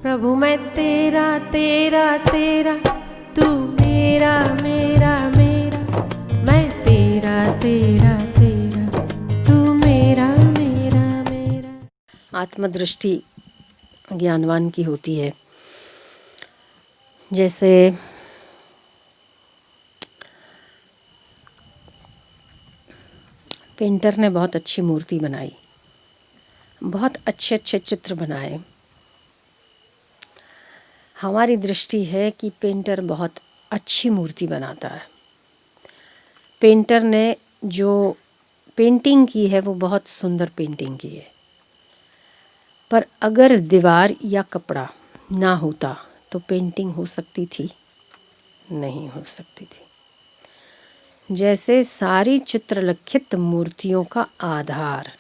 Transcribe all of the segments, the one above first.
प्रभु मैं तेरा तेरा तेरा, तू मेरा मेरा मेरा, मैं तेरा तेरा तेरा, तू मेरा मेरा मेरा। आत्मदृष्टि ज्ञानवान की होती है। जैसे पेंटर ने बहुत अच्छी मूर्ति बनाई, बहुत अच्छे अच्छे चित्र बनाए। हमारी दृष्टि है कि पेंटर बहुत अच्छी मूर्ति बनाता है। पेंटर ने जो पेंटिंग की है वो बहुत सुंदर पेंटिंग की है, पर अगर दीवार या कपड़ा ना होता तो पेंटिंग हो सकती थी? नहीं हो सकती थी। जैसे सारी चित्रलिखित मूर्तियों का आधार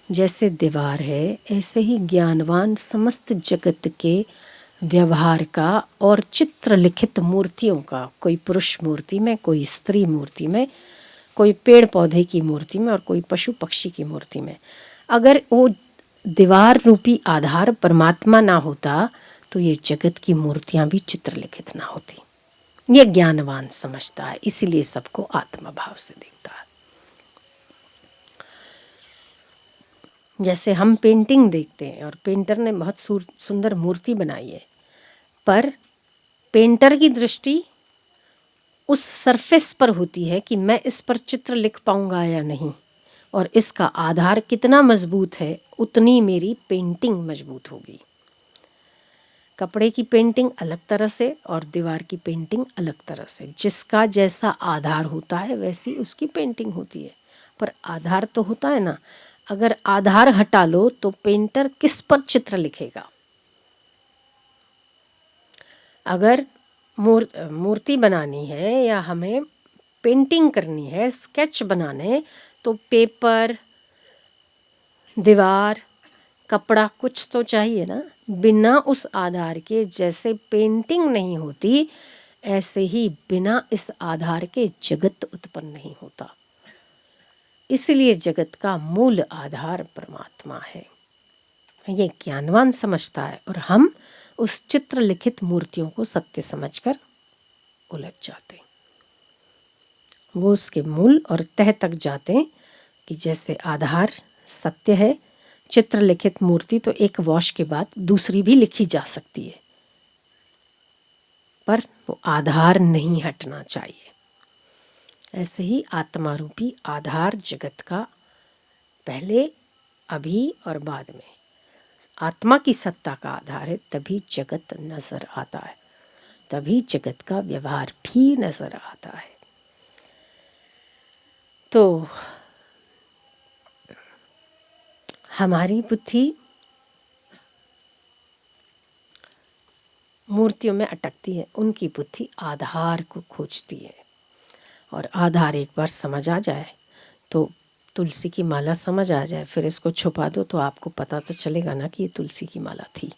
जैसे दीवार है, ऐसे ही ज्ञानवान समस्त जगत के व्यवहार का और चित्रलिखित मूर्तियों का, कोई पुरुष मूर्ति में, कोई स्त्री मूर्ति में, कोई पेड़ पौधे की मूर्ति में और कोई पशु पक्षी की मूर्ति में, अगर वो दीवार रूपी आधार परमात्मा ना होता तो ये जगत की मूर्तियां भी चित्रलिखित ना होती। ये ज्ञानवान समझता है, इसीलिए सबको आत्मा भाव से देखता है। जैसे हम पेंटिंग देखते हैं और पेंटर ने बहुत सुंदर मूर्ति बनाई है, पर पेंटर की दृष्टि उस सरफेस पर होती है कि मैं इस पर चित्र लिख पाऊंगा या नहीं, और इसका आधार कितना मजबूत है उतनी मेरी पेंटिंग मजबूत होगी। कपड़े की पेंटिंग अलग तरह से और दीवार की पेंटिंग अलग तरह से। जिसका जैसा आधार होता है वैसी उसकी पेंटिंग होती है, पर आधार तो होता है ना। अगर आधार हटा लो तो पेंटर किस पर चित्र लिखेगा? अगर मूर्ति बनानी है या हमें पेंटिंग करनी है, स्केच बनाने, तो पेपर, दीवार, कपड़ा कुछ तो चाहिए ना। बिना उस आधार के जैसे पेंटिंग नहीं होती, ऐसे ही बिना इस आधार के जगत उत्पन्न नहीं होता। इसलिए जगत का मूल आधार परमात्मा है। ये ज्ञानवान समझता है और हम उस चित्र लिखित मूर्तियों को सत्य समझकर उलझ जाते। वो उसके मूल और तह तक जाते कि जैसे आधार सत्य है, चित्रलिखित मूर्ति तो एक वॉश के बाद दूसरी भी लिखी जा सकती है, पर वो आधार नहीं हटना चाहिए। ऐसे ही आत्मा रूपी आधार जगत का पहले, अभी और बाद में आत्मा की सत्ता का आधार है, तभी जगत नजर आता है, तभी जगत का व्यवहार भी नजर आता है। तो हमारी बुद्धि मूर्तियों में अटकती है, उनकी बुद्धि आधार को खोजती है। और आधार एक बार समझ आ जाए तो तुलसी की माला समझ आ जाए, फिर इसको छुपा दो तो आपको पता तो चलेगा ना कि ये तुलसी की माला थी।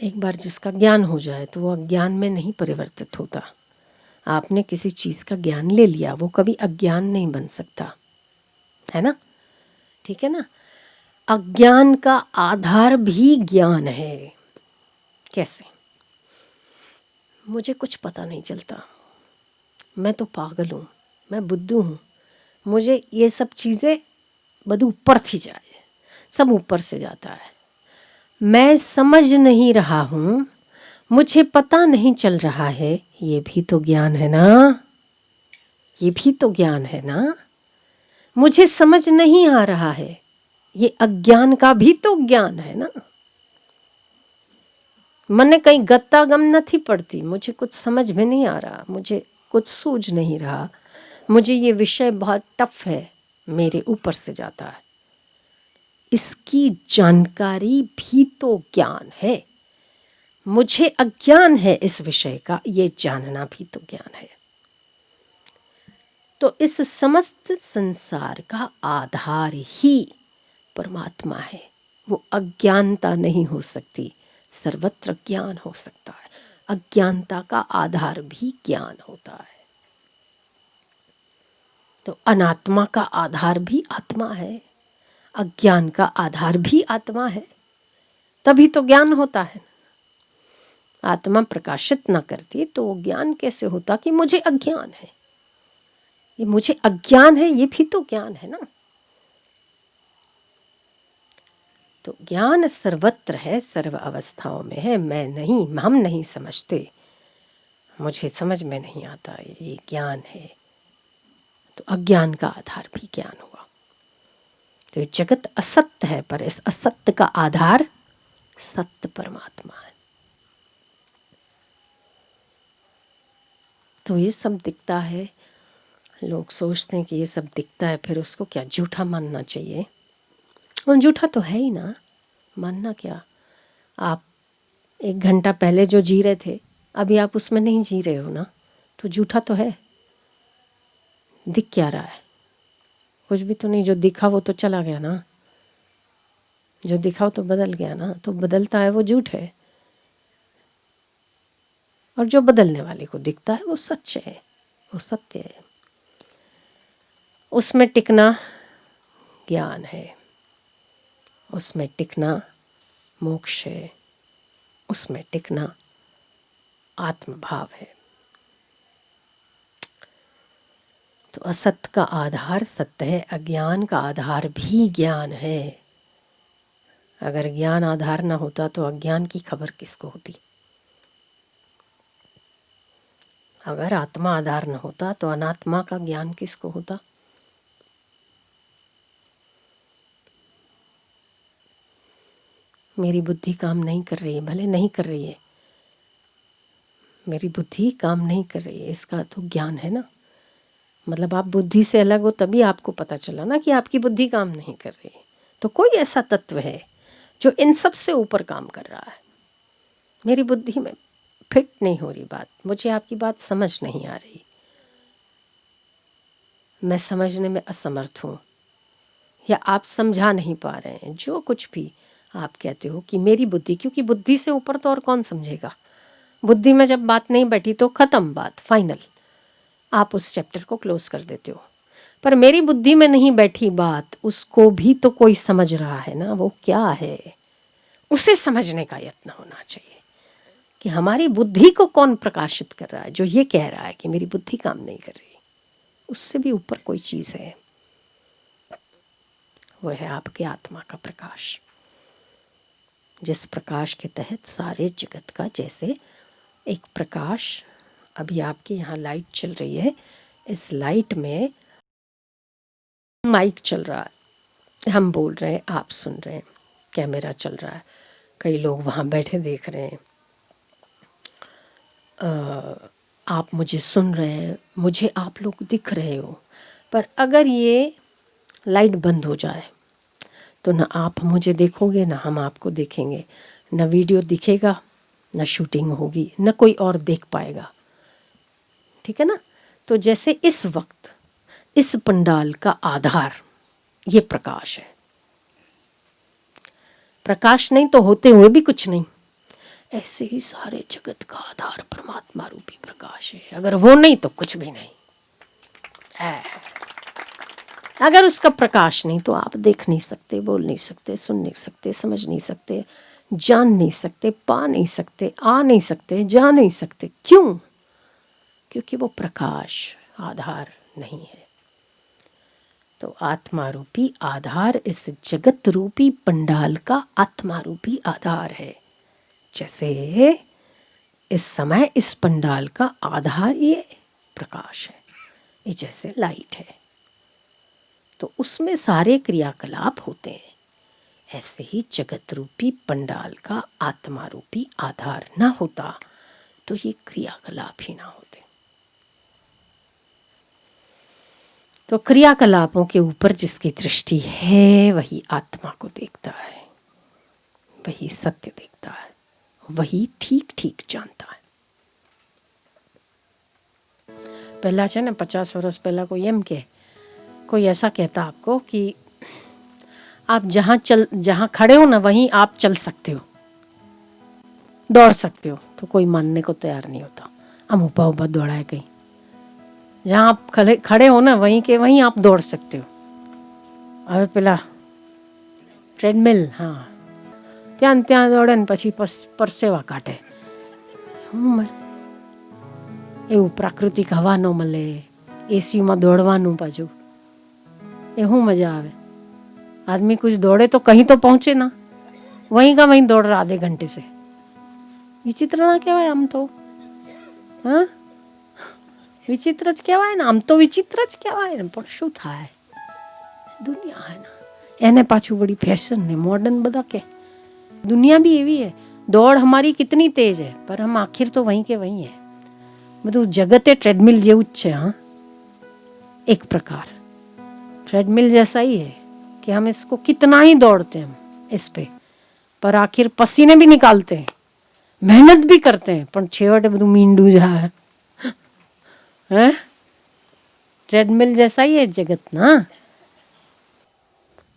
एक बार जिसका ज्ञान हो जाए तो वो अज्ञान में नहीं परिवर्तित होता। आपने किसी चीज़ का ज्ञान ले लिया, वो कभी अज्ञान नहीं बन सकता, है ना? ठीक है ना? अज्ञान का आधार भी ज्ञान है। कैसे? मुझे कुछ पता नहीं चलता, मैं तो पागल हूँ, मैं बुद्धू हूँ, मुझे ये सब चीज़ें बद ऊपर थी जाए, सब ऊपर से जाता है, मैं समझ नहीं रहा हूँ, मुझे पता नहीं चल रहा है, ये भी तो ज्ञान है ना? ये भी तो ज्ञान है ना? मुझे समझ नहीं आ रहा है, ये अज्ञान का भी तो ज्ञान है ना? मैंने कहीं गत्ता गम नहीं पड़ती, मुझे कुछ समझ में नहीं आ रहा, मुझे कुछ सूझ नहीं रहा, मुझे ये विषय बहुत टफ है, मेरे ऊपर से जाता है। इसकी जानकारी भी तो ज्ञान है। मुझे अज्ञान है इस विषय का, ये जानना भी तो ज्ञान है। तो इस समस्त संसार का आधार ही परमात्मा है। वो अज्ञानता नहीं हो सकती, सर्वत्र ज्ञान हो सकता है। अज्ञानता का आधार भी ज्ञान होता है। तो अनात्मा का आधार भी आत्मा है, अज्ञान का आधार भी आत्मा है, तभी तो ज्ञान होता है। आत्मा प्रकाशित ना करती तो वो ज्ञान कैसे होता कि मुझे अज्ञान है। ये मुझे अज्ञान है, ये भी तो ज्ञान है ना। तो ज्ञान सर्वत्र है, सर्व अवस्थाओं में है। मैं नहीं, हम नहीं समझते, मुझे समझ में नहीं आता ये ज्ञान है। तो अज्ञान का आधार भी ज्ञान हुआ। तो ये जगत असत्य है, पर इस असत्य का आधार सत्य परमात्मा है। तो ये सब दिखता है, लोग सोचते हैं कि ये सब दिखता है, फिर उसको क्या झूठा मानना चाहिए। और झूठा तो है ही ना, मानना क्या। आप 1 घंटा पहले जो जी रहे थे, अभी आप उसमें नहीं जी रहे हो ना, तो झूठा तो है। दिख क्या रहा है? कुछ भी तो नहीं। जो दिखा वो तो चला गया ना, जो दिखा वो तो बदल गया ना। तो बदलता है वो झूठ है, और जो बदलने वाले को दिखता है वो सच है, वो सत्य है। उसमें टिकना ज्ञान है, उसमें टिकना मोक्ष है, उसमें टिकना आत्मभाव है। तो असत्य का आधार सत्य है, अज्ञान का आधार भी ज्ञान है। अगर ज्ञान आधार ना होता तो अज्ञान की खबर किसको होती। अगर आत्मा आधार न होता तो अनात्मा का ज्ञान किसको होता। मेरी बुद्धि काम नहीं कर रही है, भले नहीं कर रही है, मेरी बुद्धि काम नहीं कर रही है, इसका तो ज्ञान है ना। मतलब आप बुद्धि से अलग हो तभी आपको पता चला ना कि आपकी बुद्धि काम नहीं कर रही है। तो कोई ऐसा तत्व है जो इन सब से ऊपर काम कर रहा है। मेरी बुद्धि में फिट नहीं हो रही बात, मुझे आपकी बात समझ नहीं आ रही, मैं समझने में असमर्थ हूँ, या आप समझा नहीं पा रहे हैं। जो कुछ भी आप कहते हो कि मेरी बुद्धि, क्योंकि बुद्धि से ऊपर तो और कौन समझेगा। बुद्धि में जब बात नहीं बैठी तो ख़त्म बात, फाइनल, आप उस चैप्टर को क्लोज कर देते हो। पर मेरी बुद्धि में नहीं बैठी बात, उसको भी तो कोई समझ रहा है ना। वो क्या है, उसे समझने का यत्न होना चाहिए कि हमारी बुद्धि को कौन प्रकाशित कर रहा है, जो ये कह रहा है कि मेरी बुद्धि काम नहीं कर रही। उससे भी ऊपर कोई चीज़ है, वो है आपके आत्मा का प्रकाश, जिस प्रकाश के तहत सारे जगत का, जैसे एक प्रकाश, अभी आपके यहाँ लाइट चल रही है, इस लाइट में माइक चल रहा है, हम बोल रहे हैं, आप सुन रहे हैं, कैमरा चल रहा है, कई लोग वहाँ बैठे देख रहे हैं, आप मुझे सुन रहे हैं, मुझे आप लोग दिख रहे हो। पर अगर ये लाइट बंद हो जाए तो ना आप मुझे देखोगे, ना हम आपको देखेंगे, ना वीडियो दिखेगा, ना शूटिंग होगी, ना कोई और देख पाएगा। ठीक है ना। तो जैसे इस वक्त इस पंडाल का आधार ये प्रकाश है, प्रकाश नहीं तो होते हुए भी कुछ नहीं, ऐसे ही सारे जगत का आधार परमात्मा रूपी प्रकाश है। अगर वो नहीं तो कुछ भी नहीं। अगर उसका प्रकाश नहीं तो आप देख नहीं सकते, बोल नहीं सकते, सुन नहीं सकते, समझ नहीं सकते, जान नहीं सकते, पा नहीं सकते, आ नहीं सकते, जा नहीं सकते। क्यों? क्योंकि वो प्रकाश आधार नहीं है। तो आत्मा रूपी आधार इस जगत रूपी पंडाल का आत्मा रूपी आधार है। जैसे इस समय इस पंडाल का आधार ये प्रकाश है, ये जैसे लाइट है, तो उसमें सारे क्रियाकलाप होते हैं। ऐसे ही जगत रूपी पंडाल का आत्मा रूपी आधार ना होता तो ये क्रियाकलाप ही ना होते। तो क्रियाकलापों के ऊपर जिसकी दृष्टि है वही आत्मा को देखता है, वही सत्य देखता है, वही ठीक ठीक जानता है। पहला है ना 50 वर्ष पहला कोई ऐसा कहता आपको कि आप जहाँ खड़े हो ना वहीं आप चल सकते हो, दौड़ सकते हो, तो कोई मानने को तैयार नहीं होता। हम ऊपर दौड़ाए कहीं, जहाँ आप खड़े हो ना वहीं आप दौड़ सकते हो। अब पहला ट्रेडमिल, हाँ, ત્યાં ને ત્યાં દોડે ને પછી પરસેવા કાઢે. હું મેં એવું પ્રાકૃતિક હવા ન મળે, એસીમાં દોડવાનું પાછું, એ શું મજા આવે. आदमी कुछ दौड़े तो कहीं तो पहुंचे ना, वहीं का वहीं दौड़ रहा आधे घंटे से. विचित्र ना कहेवाय आम तो, हाँ विचित्र ज कहेवाय ने, आम तो विचित्र ज कहेवाय ने, पण शुं थाय दुनिया है ना. એને પાછું વળી ફેશન ને મોડર્ન બધા કે दुनिया भी એવી है. दौड़ हमारी कितनी तेज है पर हम आखिर तो वहीं के वहीं है. બધું જગતે ટ્રેડમિલ જેવું જ છે. हाँ एक प्रकार ट्रेडमिल जैसा ही है कि हम इसको कितना ही दौड़ते हैं इस पे, पर आखिर पसीने भी निकालते हैं, मेहनत भी करते हैं, पर छेवटे બધું મીંડું જાય. हैं ट्रेडमिल जैसा ही है जगत ना.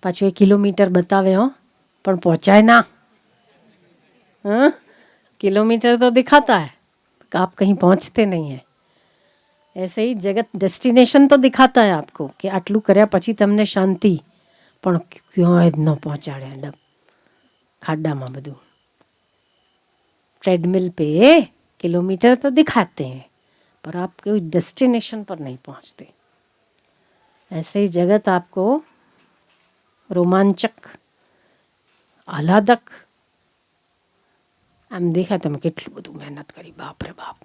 पाछो 1 किलोमीटर बतावे हो पर पहुंचाए ना. हाँ किलोमीटर तो दिखाता है, आप कहीं पहुंचते नहीं है. ऐसे ही जगत डेस्टिनेशन तो दिखाता है आपको कि आटलू कर्या पछी तमने शांति, पण क्यों न पहुंचाड़े डब खाड्डा में बधु. ट्रेडमिल पे किलोमीटर तो दिखाते हैं पर आप कोई डेस्टिनेशन पर नहीं पहुंचते. ऐसे ही जगत आपको रोमांचक, आह्लादक આમ દેખાય તમે કેટલું બધું મહેનત કરી, બાપ રે બાપ,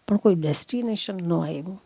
પણ કોઈ ડેસ્ટિનેશન ન આવ્યું.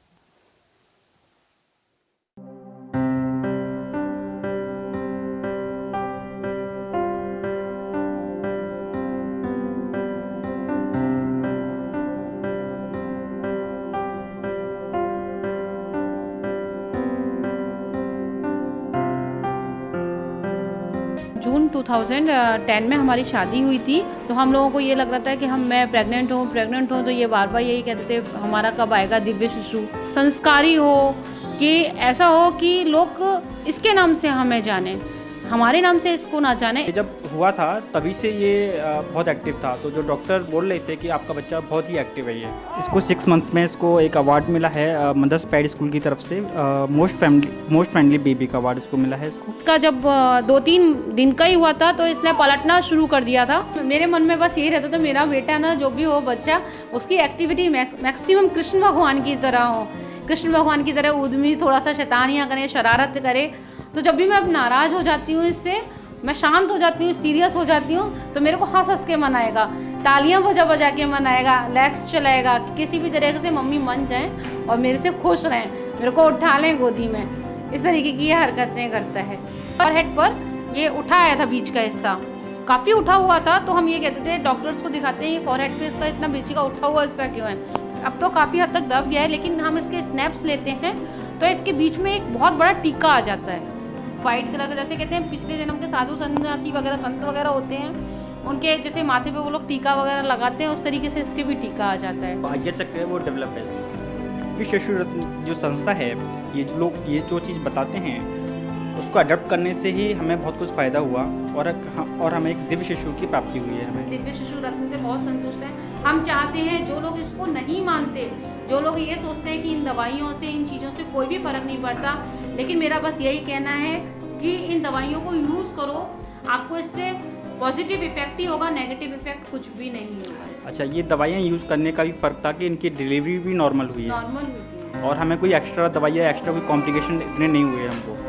जून 2010 में हमारी शादी हुई थी, तो हम लोगों को ये लग रहा था कि मैं प्रेग्नेंट हूँ, तो ये बार बार यही कहते थे हमारा कब आएगा दिव्य शिशु. संस्कारी हो कि ऐसा हो कि लोग इसके नाम से हमें जाने, हमारे नाम से इसको ना जाने. ये जब हुआ था तभी से ये बहुत एक्टिव था, तो जो डॉक्टर बोल रहे थे कि आपका बच्चा बहुत ही एक्टिव है. ये इसको 6 मंथ्स में इसको एक अवार्ड मिला है मदर्स प्राइड स्कूल की तरफ से, मोस्ट फ्रेंडली बेबी का अवार्ड इसको मिला है. इसका जब 2-3 दिन का ही हुआ था तो इसने पलटना शुरू कर दिया था. मेरे मन में बस यही रहता था मेरा बेटा ना, जो भी हो बच्चा, उसकी एक्टिविटी मैक्सिमम कृष्ण भगवान की तरह हो, कृष्ण भगवान की तरह उद्यमी, थोड़ा सा शैतानियाँ करे, शरारत करे. तो जब भी मैं अब नाराज़ हो जाती हूँ इससे, मैं शांत हो जाती हूँ, सीरियस हो जाती हूँ, तो मेरे को हंस हंस के मनाएगा, तालियां बजा बजा के मनाएगा, लेग्स चलाएगा, किसी भी तरह से मम्मी मन जाएं और मेरे से खुश रहें, मेरे को उठा लें गोदी में. इस तरीके की ये हरकतें करता है. और हेड पर ये उठा आया था बीच का हिस्सा, काफ़ी उठा हुआ था. तो हम ये कहते थे, डॉक्टर्स को दिखाते हैं ये फॉरहेड पे इसका इतना बीच का उठा हुआ हिस्सा क्यों है. अब तो काफ़ी हद तक दब गया है, लेकिन हम इसके स्नैप्स लेते हैं तो इसके बीच में एक बहुत बड़ा टीका आ जाता है वाइट कलर का. जैसे कहते हैं पिछले जन्म के साधु सन्यासी वगैरह संत वगैरह होते हैं, उनके जैसे माथे पे वो लोग टीका वगैरह लगाते हैं, उस तरीके से इसके भी टीका आ जाता है. भाग्य चक्र है वो डेवलप है. विश्व शिशु रत्न जो संस्था है, ये जो लोग ये जो चीज़ बताते हैं उसको अडॉप्ट करने से ही हमें बहुत कुछ फ़ायदा हुआ और हमें एक दिव्य शिशु की प्राप्ति हुई है. हमें दिव्य शिशु रत्न से बहुत संतुष्ट हैं. हम चाहते हैं जो लोग इसको नहीं मानते, जो लोग ये सोचते हैं कि इन दवाइयों से, इन चीज़ों से कोई भी फ़र्क नहीं पड़ता, लेकिन मेरा बस यही कहना है कि इन दवाइयों को यूज़ करो, आपको इससे पॉजिटिव इफेक्ट ही होगा, नेगेटिव इफेक्ट कुछ भी नहीं होगा. अच्छा, ये दवाइयाँ यूज़ करने का भी फ़र्क था कि इनकी डिलीवरी भी नॉर्मल हुई है, नॉर्मल हुई थी और हमें कोई एक्स्ट्रा दवाइयाँ एक्स्ट्रा कोई कॉम्प्लिकेशन इतने नहीं हुए हमको.